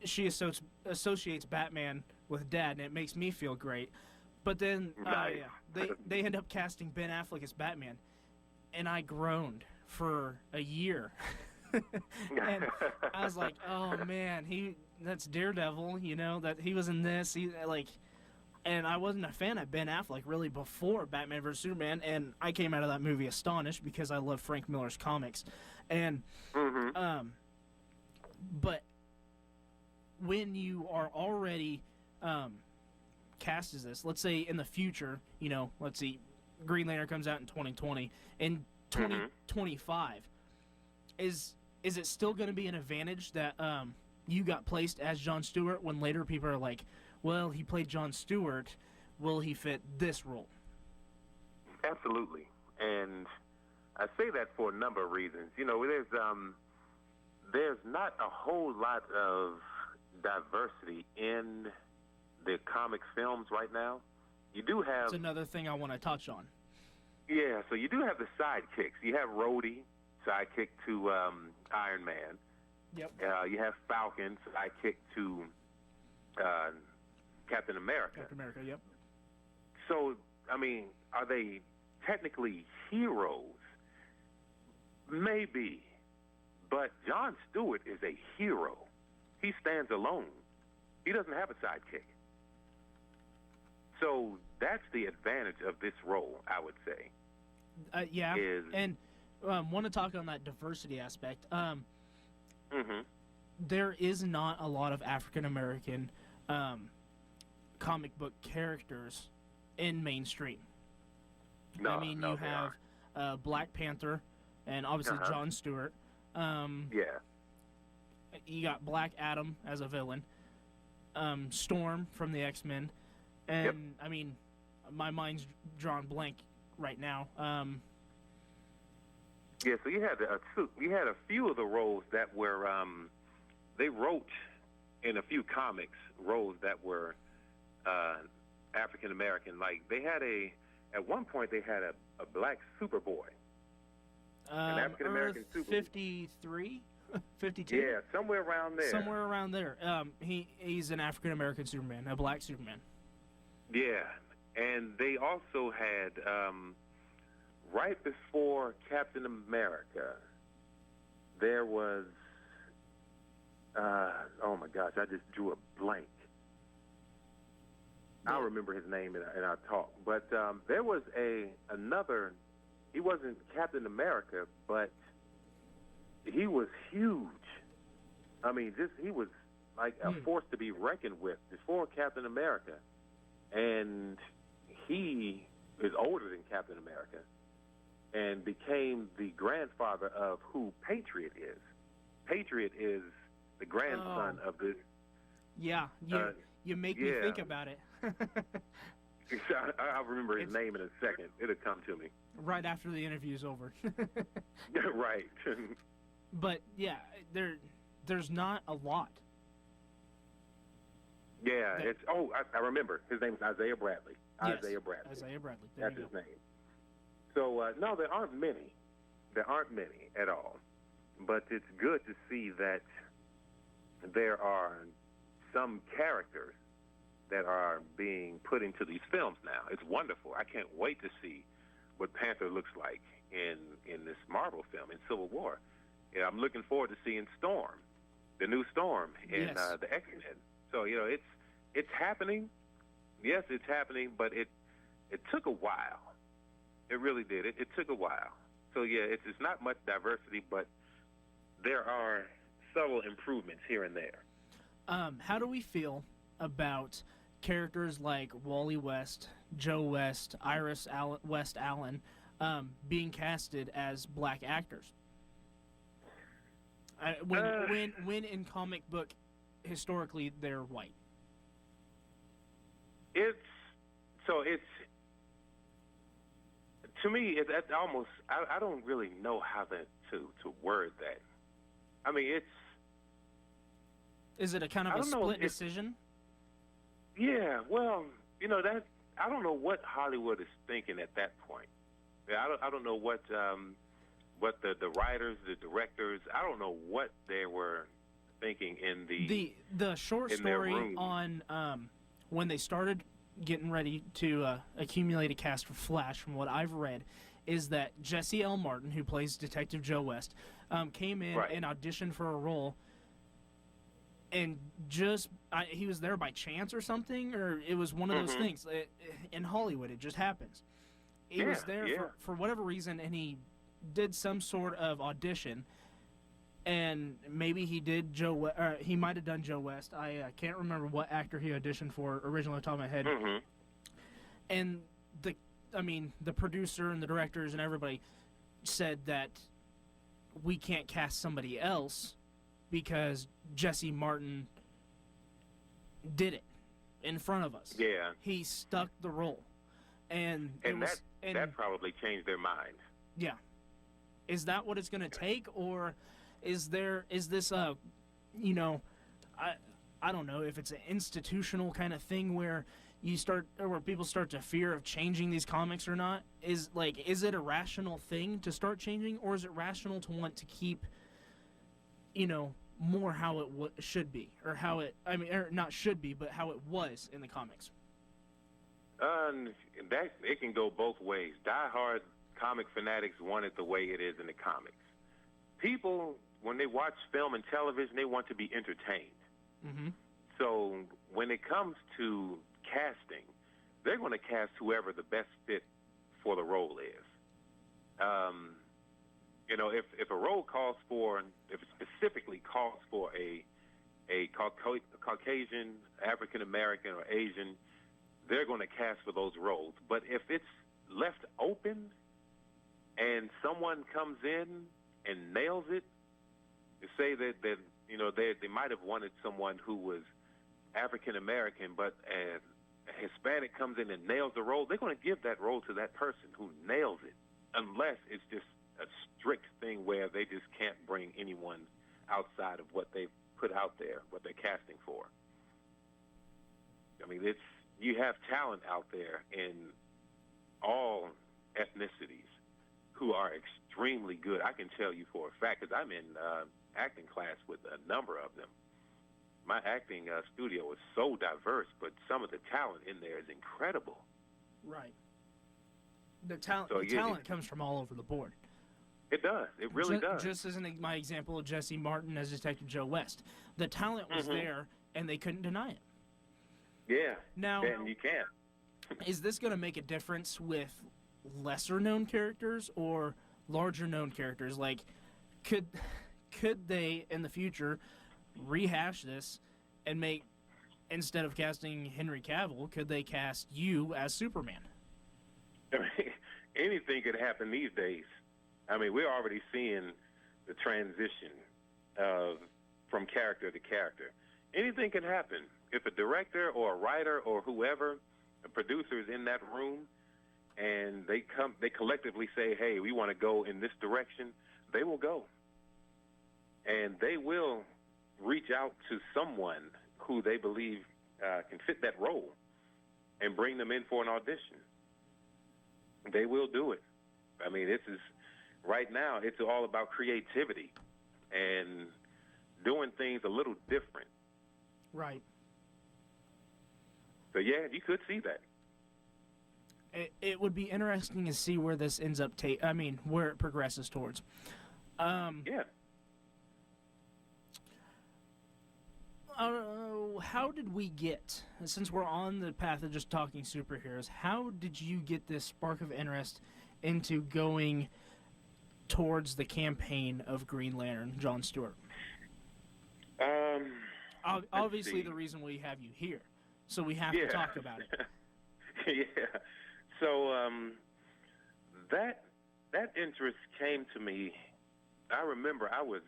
S3: she associates Batman with Dad, and it makes me feel great. But then they end up casting Ben Affleck as Batman, and I groaned for a year. And I was like, oh man, that's Daredevil, that he was in this. And I wasn't a fan of Ben Affleck really before Batman vs. Superman, and I came out of that movie astonished because I love Frank Miller's comics. And but when you are already cast as this, let's say in the future, let's see, Green Lantern comes out in 2020, in 2025, is it still going to be an advantage that you got placed as Jon Stewart when later people are like, well, he played Jon Stewart, will he fit this role?
S4: Absolutely. And I say that for a number of reasons. There's not a whole lot of diversity in the comic films right now. You do have...
S3: That's another thing I want to touch on.
S4: Yeah, so you do have the sidekicks. You have Rhodey, sidekick to Iron Man.
S3: Yep.
S4: You have Falcon, sidekick to Captain America.
S3: Captain America, yep.
S4: So, I mean, are they technically heroes? Maybe. But Jon Stewart is a hero. He stands alone. He doesn't have a sidekick. So that's the advantage of this role, I would say.
S3: And want to talk on that diversity aspect.
S4: Mm-hmm.
S3: There is not a lot of African-American comic book characters in mainstream.
S4: No,
S3: I mean, you have Black Panther and obviously Jon Stewart.
S4: Yeah.
S3: You got Black Adam as a villain. Storm from the X-Men. And, I mean, my mind's drawn blank right now.
S4: Yeah, so you had a few of the roles that were they wrote in a few comics roles that were African American. Like they had at one point they had a black Superboy, an African American Superboy.
S3: 53, 52.
S4: Yeah, somewhere around there.
S3: Somewhere around there. He's an African American Superman, a black Superman.
S4: Yeah, and they also had right before Captain America, there was oh my gosh, I just drew a blank. I'll remember his name in our talk. But there was another. He wasn't Captain America, but he was huge. I mean, he was like a force to be reckoned with before Captain America. And he is older than Captain America and became the grandfather of who Patriot is. Patriot is the grandson of this.
S3: Yeah, you make me think about it.
S4: I'll remember his name in a second. It'll come to me.
S3: Right after the interview's over.
S4: Right.
S3: But, yeah, there's not a lot.
S4: Yeah, I remember. His name is Isaiah Bradley.
S3: Yes,
S4: Isaiah Bradley.
S3: Isaiah Bradley.
S4: That's his name. So, no, there aren't many. There aren't many at all. But it's good to see that there are some characters that are being put into these films now. It's wonderful. I can't wait to see what Panther looks like in this Marvel film, in Civil War. Yeah, I'm looking forward to seeing Storm, the new Storm in the X-Men. So, it's happening. Yes, it's happening, but it took a while. It really did. It took a while. So, yeah, it's not much diversity, but there are subtle improvements here and there.
S3: How do we feel about characters like Wally West, Joe West, Iris West Allen being casted as black actors? When in comic book, historically, they're white.
S4: To me, it's almost, I don't really know how to word that. I mean,
S3: is it a kind of a split decision?
S4: Yeah, well, that I don't know what Hollywood is thinking at that point. Yeah, I don't know what the writers, the directors, I don't know what they were thinking in
S3: the short story on when they started getting ready to accumulate a cast for Flash, from what I've read, is that Jesse L. Martin, who plays Detective Joe West, came in and auditioned for a role, and he was there by chance or something, or it was one of those things. In Hollywood, it just happens. He was there for whatever reason, and he did some sort of audition, and maybe he did he might have done Joe West. I can't remember what actor he auditioned for originally off the top of my head. And the producer and the directors and everybody said that we can't cast somebody else because Jesse Martin did it in front of us. Yeah. He stuck the role. And
S4: that probably changed their mind.
S3: Yeah. Is that what it's going to take, or is this I don't know if it's an institutional kind of thing where where people start to fear of changing these comics or not? Is it a rational thing to start changing, or is it rational to want to keep more how it should be, or how it, or not should be, but how it was in the comics?
S4: That it can go both ways. Die-hard comic fanatics want it the way it is in the comics. People, when they watch film and television, they want to be entertained.
S3: Mm-hmm.
S4: So when it comes to casting, they're going to cast whoever the best fit for the role is. If a role calls for, if it specifically calls for a Caucasian, African American, or Asian, they're going to cast for those roles. But if it's left open and someone comes in and nails it, to say that they might have wanted someone who was African American, but a Hispanic comes in and nails the role, they're going to give that role to that person who nails it, unless it's just a strict thing where they just can't bring anyone outside of what they've put out there, what they're casting for. I mean, you have talent out there in all ethnicities who are extremely good. I can tell you for a fact, because I'm in acting class with a number of them. My acting studio is so diverse, but some of the talent in there is incredible.
S3: Right. The talent comes from all over the board.
S4: It does. It really does.
S3: Just as my example of Jesse Martin as Detective Joe West. The talent was there, and they couldn't deny it.
S4: Yeah.
S3: Now,
S4: and you can't.
S3: Is this going to make a difference with lesser-known characters or larger-known characters? Like, could they, in the future, rehash this and make, instead of casting Henry Cavill, could they cast you as Superman?
S4: I mean, anything could happen these days. I mean, we're already seeing the transition from character to character. Anything can happen. If a director or a writer or whoever, a producer is in that room, and they collectively say, hey, we want to go in this direction, they will go. And they will reach out to someone who they believe can fit that role and bring them in for an audition. They will do it. I mean, right now, it's all about creativity and doing things a little different.
S3: Right.
S4: So, yeah, you could see that.
S3: It would be interesting to see where this ends up where it progresses towards.
S4: Yeah.
S3: How did we get, since we're on the path of just talking superheroes, how did you get this spark of interest into going towards the campaign of Green Lantern, John Stewart? Obviously, the reason we have you here, so we have to talk about it.
S4: Yeah. So that interest came to me. I remember I was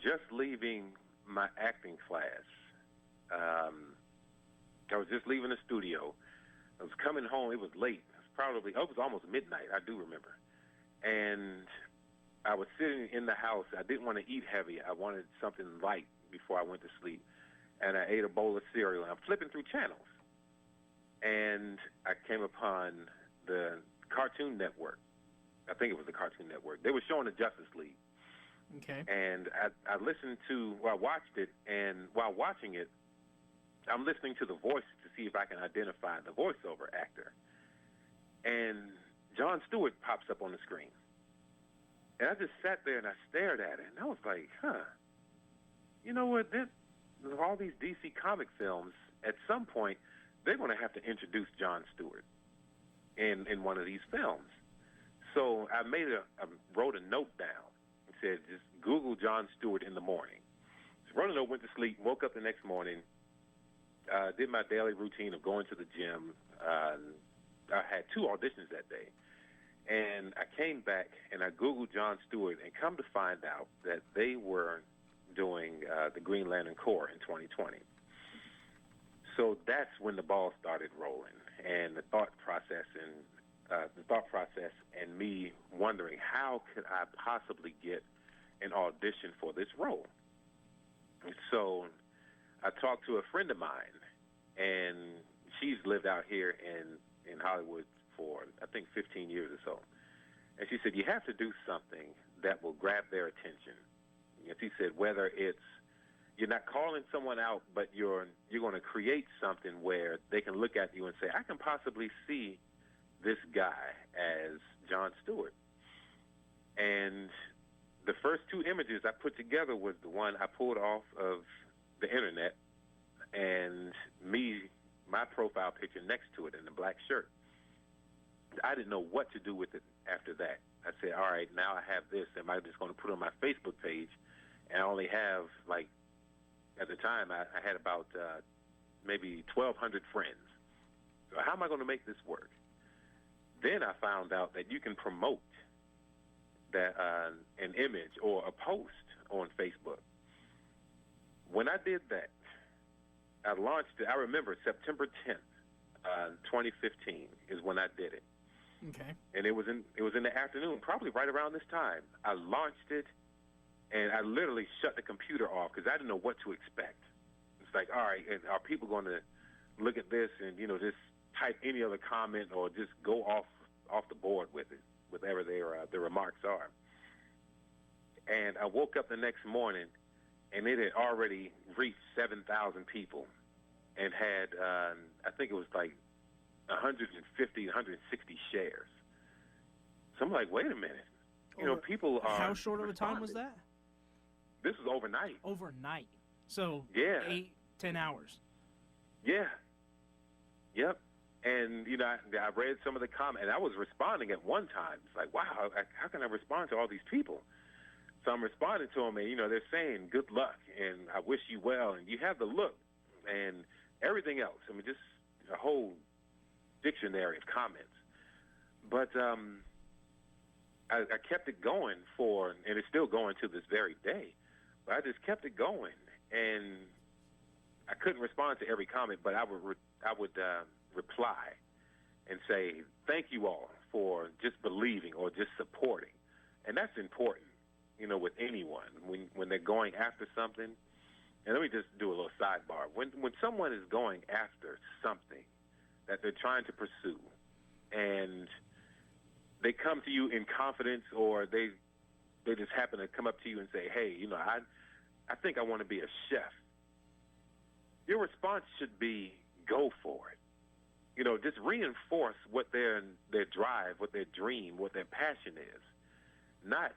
S4: just leaving my acting class. I was just leaving the studio. I was coming home. It was late. It was almost midnight. I do remember. And I was sitting in the house. I didn't want to eat heavy. I wanted something light before I went to sleep. And I ate a bowl of cereal. And I'm flipping through channels. And I came upon the Cartoon Network. I think it was the Cartoon Network. They were showing the Justice League.
S3: Okay.
S4: And I watched it, and while watching it, I'm listening to the voice to see if I can identify the voiceover actor. And John Stewart pops up on the screen. And I just sat there and I stared at it, and I was like, you know what, all these DC comic films, at some point, they're going to have to introduce John Stewart in one of these films. So I wrote a note down and said, just Google John Stewart in the morning. So wrote a note, went to sleep, woke up the next morning, did my daily routine of going to the gym. I had 2 auditions that day. And I came back and I Googled John Stewart, and come to find out that they were doing the Green Lantern Corps in 2020. So that's when the ball started rolling, and the thought process and me wondering, how could I possibly get an audition for this role? And so I talked to a friend of mine, and she's lived out here in Hollywood for, I think, 15 years or so. And she said, you have to do something that will grab their attention. And she said, whether it's you're not calling someone out, but you're going to create something where they can look at you and say, I can possibly see this guy as Jon Stewart. And the first two images I put together was the one I pulled off of the internet, and my profile picture next to it in the black shirt. I didn't know what to do with it after that. I said, all right, now I have this. Am I just going to put it on my Facebook page? And I only have, like, at the time, I had about maybe 1,200 friends. So how am I going to make this work? Then I found out that you can promote that an image or a post on Facebook. When I did that, I launched it. I remember September 10th, 2015 is when I did it.
S3: Okay.
S4: And it was in the afternoon, probably right around this time. I launched it, and I literally shut the computer off because I didn't know what to expect. It's like, all right, are people going to look at this and, you know, just type any other comment or just go off the board with it, whatever their remarks are? And I woke up the next morning, and it had already reached 7,000 people and had, I think it was like 150, 160 shares. So I'm like, wait a minute. You know, people are...
S3: How short of a time was that?
S4: This was overnight.
S3: Overnight. So
S4: yeah.
S3: 8-10 hours.
S4: Yeah. Yep. And, you know, I read some of the comments, and I was responding at one time. It's like, wow, how can I respond to all these people? So I'm responding to them, and, you know, they're saying good luck, and I wish you well, and you have the look, and everything else. I mean, just a whole dictionary of comments. But I kept it going and it's still going to this very day, but I just kept it going, and I couldn't respond to every comment, but I would reply and say, thank you all for just believing or just supporting. And that's important, you know, with anyone when they're going after something. And let me just do a little sidebar. When someone is going after something that they're trying to pursue, and they come to you in confidence, or they just happen to come up to you and say, hey, you know, I think I want to be a chef. Your response should be, go for it. You know, just reinforce what their drive, what their dream, what their passion is. Not,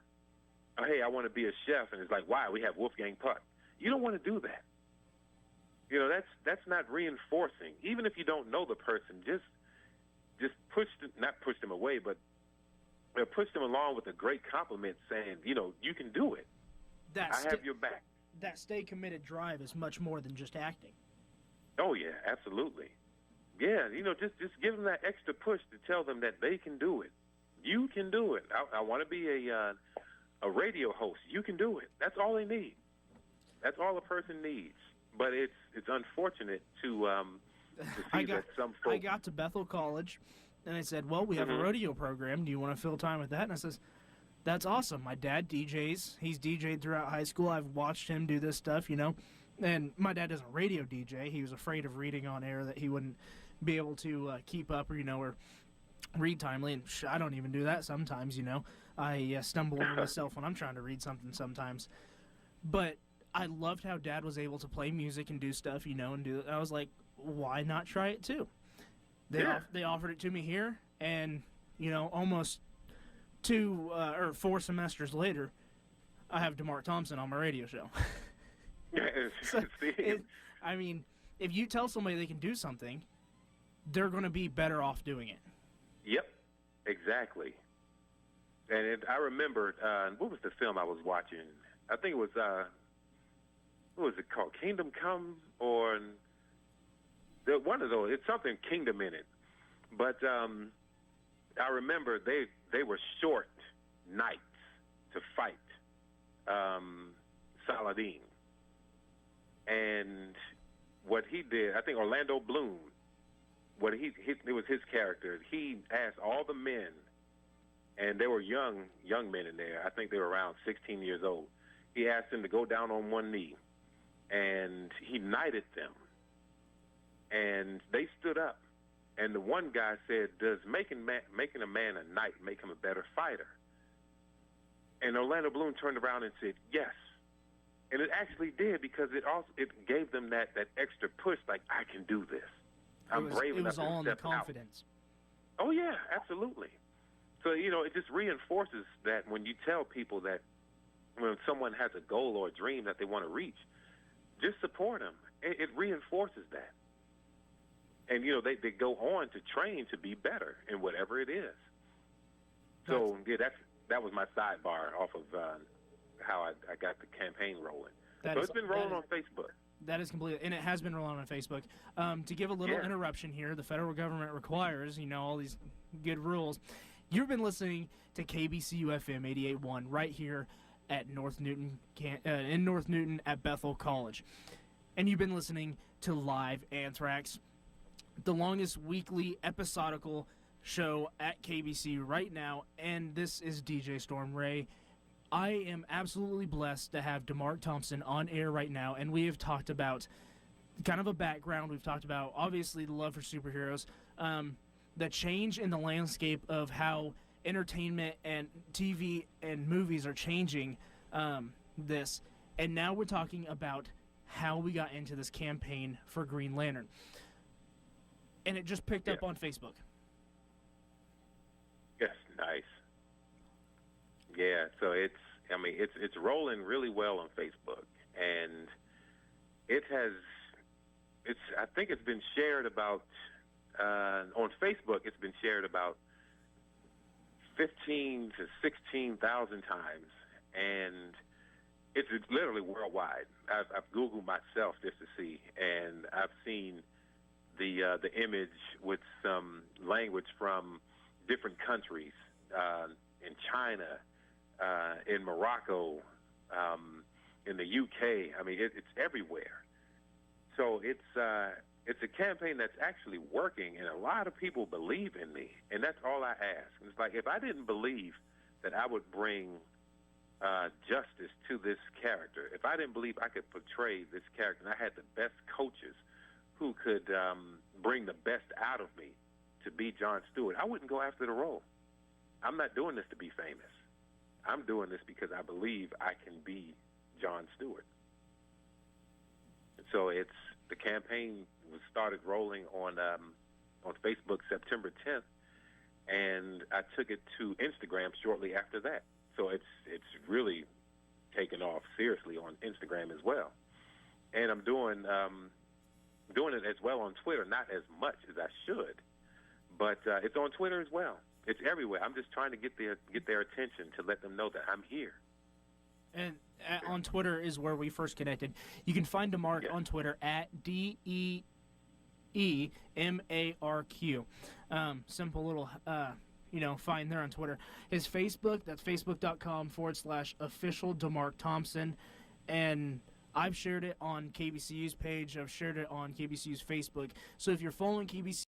S4: oh, hey, I want to be a chef, and it's like, wow, we have Wolfgang Puck. You don't want to do that. You know, that's not reinforcing. Even if you don't know the person, just not push them away, but push them along with a great compliment saying, you know, you can do it. I have your back.
S3: That stay committed drive is much more than just acting.
S4: Oh, yeah, absolutely. Yeah, you know, just give them that extra push to tell them that they can do it. You can do it. I want to be a radio host. You can do it. That's all they need. That's all a person needs. But it's unfortunate to see that some folks...
S3: I got to Bethel College, and I said, well, we have a rodeo program. Do you want to fill time with that? And I says, that's awesome. My dad DJs. He's DJed throughout high school. I've watched him do this stuff, you know. And my dad doesn't radio DJ. He was afraid of reading on air, that he wouldn't be able to keep up, or, you know, or read timely. And I don't even do that sometimes, you know. I stumble over myself when I'm trying to read something sometimes. But I loved how Dad was able to play music and do stuff, you know, and do. I was like, why not try it too? They offered it to me here, and, you know, almost 2 or 4 semesters later, I have DeMark Thompson on my radio show. So I mean, if you tell somebody they can do something, they're going to be better off doing it.
S4: Yep, exactly. And I remember, what was the film I was watching? I think it was, what was it called? Kingdom Come, or one of those. It's something Kingdom in it. But I remember they were short nights to fight Saladin. And what he did, I think Orlando Bloom, it was his character. He asked all the men, and they were young men in there. I think they were around 16 years old. He asked them to go down on one knee, and he knighted them. And they stood up. And the one guy said, does making a man a knight make him a better fighter? And Orlando Bloom turned around and said, yes. And it actually did, because it gave them that extra push, like, I can do this. I'm brave enough to step out.
S3: It was all in the confidence.
S4: Oh, yeah, absolutely. So, it just reinforces that when you tell people that when someone has a goal or a dream that they want to reach, just support them. It reinforces that. And, they go on to train to be better in whatever it is. So, that was my sidebar off of how I got the campaign rolling. So it's been rolling on Facebook.
S3: That is completely, and it has been rolling on Facebook. To give a little interruption here, the federal government requires, all these good rules. You've been listening to KBCU FM 88.1 right here at North Newton, in North Newton at Bethel College. And you've been listening to LiveAnthrax, the longest weekly episodical show at KBCU right now, and this is DJ Storm Ray. I am absolutely blessed to have DeMark Thompson on air right now, and we have talked about kind of a background. We've talked about, obviously, the love for superheroes, the change in the landscape of how entertainment and TV and movies are changing this, and now we're talking about how we got into this campaign for Green Lantern. And it just picked up on Facebook.
S4: Yes, nice. Yeah, so it's rolling really well on Facebook, and I think it's been shared about on Facebook. It's been shared about 15 to 16,000 times, and it's literally worldwide. I've Googled myself just to see, and I've seen the image with some language from different countries, in China, in Morocco, in the UK. It's everywhere. So it's a campaign that's actually working, and a lot of people believe in me, and that's all I ask. And it's like, if I didn't believe that I would bring justice to this character, if I didn't believe I could portray this character, and I had the best coaches who could bring the best out of me to be John Stewart, I wouldn't go after the role. I'm not doing this to be famous. I'm doing this because I believe I can be John Stewart. So the campaign was started rolling on Facebook September 10th, and I took it to Instagram shortly after that. So it's really taken off seriously on Instagram as well, and I'm doing it as well on Twitter, not as much as I should, but it's on Twitter as well. It's everywhere. I'm just trying to get their attention to let them know that I'm here.
S3: And on Twitter is where we first connected. You can find DeMark on Twitter at DEEMARQ. Simple little, find there on Twitter. His Facebook, that's facebook.com/official DeMark Thompson. And I've shared it on KBCU's page. I've shared it on KBCU's Facebook. So if you're following KBCU